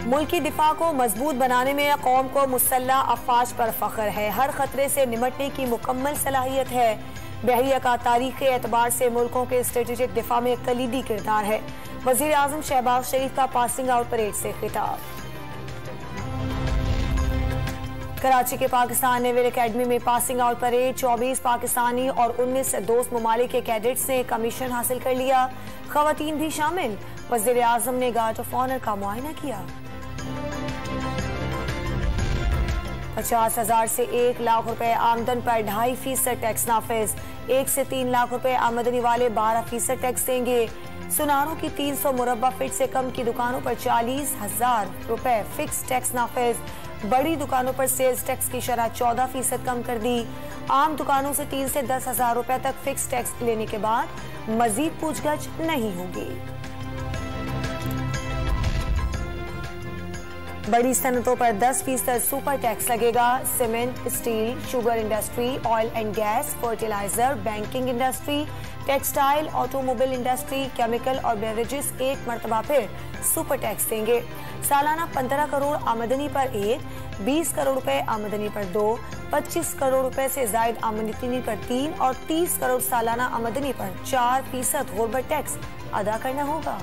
मुल्की दिफा को मजबूत बनाने में कौम को मुसल्लह अफवाज पर फख्र है। हर खतरे से निमटने की मुकम्मल सलाहियत है। बहरिया का तारीखी एतबार से मुल्कों के स्ट्रेटेजिक दिफा में कलीदी किरदार है। वजीर आजम शहबाज शरीफ का पासिंग आउट परेड से खिताब। कराची के पाकिस्तान नेवल एकेडमी में पासिंग आउट परेड 24 पाकिस्तानी और 19 दोस्त ममालिक के कैडेट्स ने कमीशन हासिल कर लिया। खवातीन भी शामिल। वजीर आजम ने गार्ड ऑफ ऑनर का मुआयना किया। 50,000 से 1 लाख रुपए आमदन पर 2.5% टैक्स नाफिज। 1 से 3 लाख रुपए आमदनी वाले 12% टैक्स देंगे। सुनारों की 300 मुरब्बा फीट से कम की दुकानों पर 40,000 रुपए फिक्स टैक्स नाफिज। बड़ी दुकानों पर सेल्स टैक्स की शरह 14% कम कर दी। आम दुकानों से 3 से 10,000 रुपए तक फिक्स टैक्स लेने के बाद मजीद पूछगछ नहीं होगी। बड़ी सनतों पर 10% सुपर टैक्स लगेगा। Cement, steel, sugar industry, oil and gas, fertiliser, banking industry, textile, automobile industry, chemical और बेवरेजेस एक मरतबा फिर सुपर टैक्स देंगे। सालाना 15 करोड़ आमदनी पर 1, 20 करोड़ रुपए आमदनी पर 2, 25 करोड़ रुपए से जायद आमदनी पर 3 और 30 करोड़ सालाना आमदनी पर 4% गुर्बत टैक्स अदा करना होगा।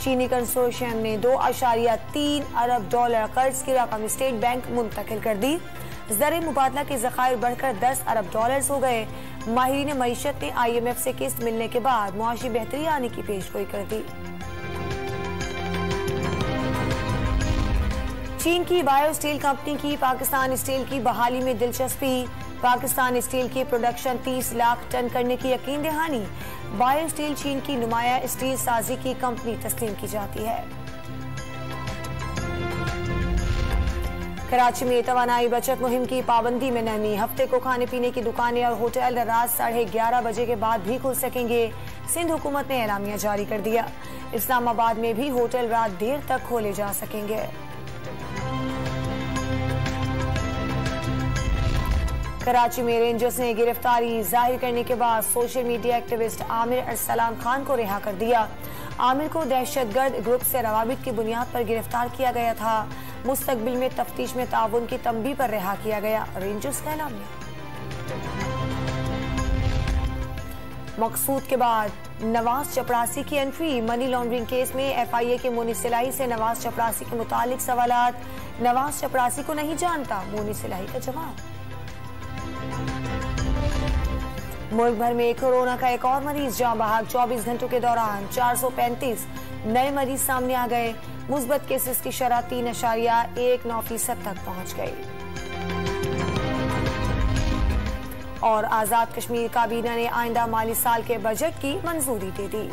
चीनी कंसोर्शियम ने $2.3 अरब कर्ज की रकम स्टेट बैंक मुंतकिल कर दी। ज़र मुबादला के ज़खायर बढ़कर $10 अरब हो गए। माहिरीन मईशत ने IMF से किस्त मिलने के बाद मुआशी बेहतरी आने की पेशगोई कर दी। चीन की बायो स्टील कंपनी की पाकिस्तान स्टील की बहाली में दिलचस्पी। पाकिस्तान स्टील की प्रोडक्शन 30 लाख टन करने की यकीन दहानी। बायो स्टील चीन की नुमाया स्टील साजी की कंपनी तस्लीम की जाती है। कराची में तवानाई बचत मुहिम की पाबंदी में नरमी। हफ्ते को खाने पीने की दुकानें और होटल रात 11:30 बजे के बाद भी खुल सकेंगे। सिंध हुकूमत ने एलामिया जारी कर दिया। इस्लामाबाद में भी होटल रात देर तक खोले जा सकेंगे। कराची में रेंजर्स ने गिरफ्तारी जाहिर करने के बाद social media activist Aamir Arsalan Khan को रिहा कर दिया। आमिर को दहशतगर्द ग्रुप से रवाबित की बुनियाद पर गिरफ्तार किया गया था। मुस्तकबिल में तफ्तीश में ताउन की तंबीह पर रिहा किया गया। रेंजर्स का ऐलान। मकसूद के बाद नवाज चपरासी की एंट्री। मनी लॉन्ड्रिंग केस में FIA के मोनी सिलाई से नवाज चपरासी के मुतालिक सवालात। नवाज चपरासी को नहीं जानता, मोनी सिलाई का जवाब। मुल्क भर में कोरोना का एक और मरीज जान बहक। 24 घंटों के दौरान 435 नए मरीज सामने आ गए। मुस्बत केसेस की शरह 3.19% तक पहुंच गई। और आजाद कश्मीर काबीना ने आइंदा माली साल के बजट की मंजूरी दे दी।